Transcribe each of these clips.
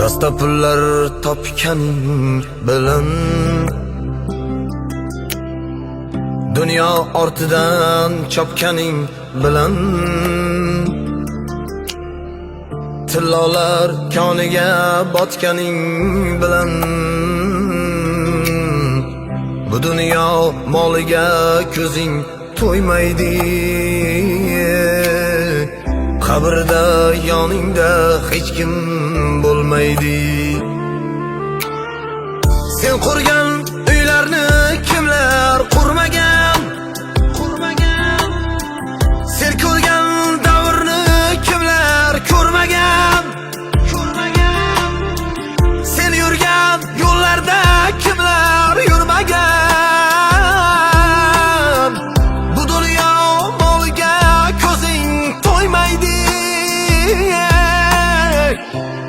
Dasta pullar topganing bilan dunyo ortidan chopganing bilan tillolar koniga botganing bilan bu dunyo moliga ko'zing to'ymaydi. Qabrda yoningda hech kim bo'lmaydi. Sen qurgan uylarni kimlar qurmagan? Sen ko'rgan davrni kimlar ko'rmagan? Sen yurgan yo'llarda kimlar yurmagan? Bu dunyo moliga ko'zing to'ymaydi.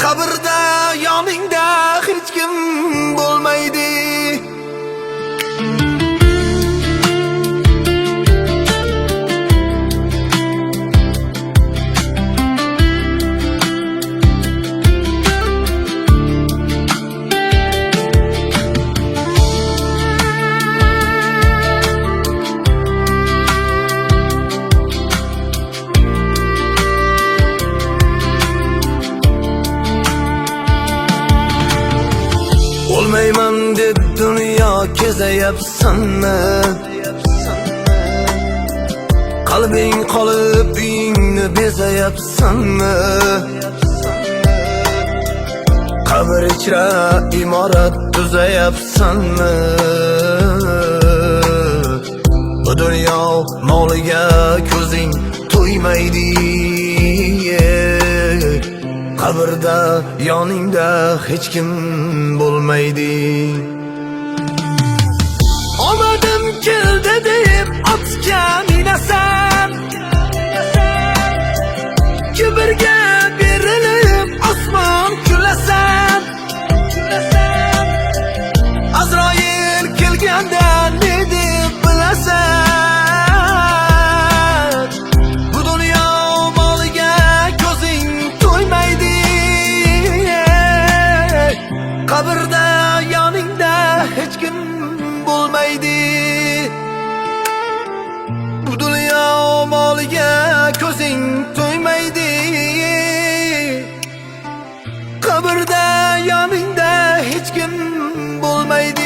Qabrda yoningda hech kim bo'lmaydi. Olmayman deb dunyo kezayapsanmi? Qalbing qolib uyingni bezayapsanmi? Qabr ichra imorat tuzayapsanmi? Bu dunyo moliga ko'zing to'ymaydi. Qabrda yoningda hech kim bo'lmaydi. Omadim keldi deb otga minasan, kibrga berilib osmon kulasan. Azroil kelganda ne deb bilasan? Bu dunyo moliga ko'zing to'ymaydi. Qabrda yoningda hech kim bo'lmaydi. Bu dunyo moliga ko'zing to'ymaydi. Qabrda yoningda hech kim bo'lmaydi.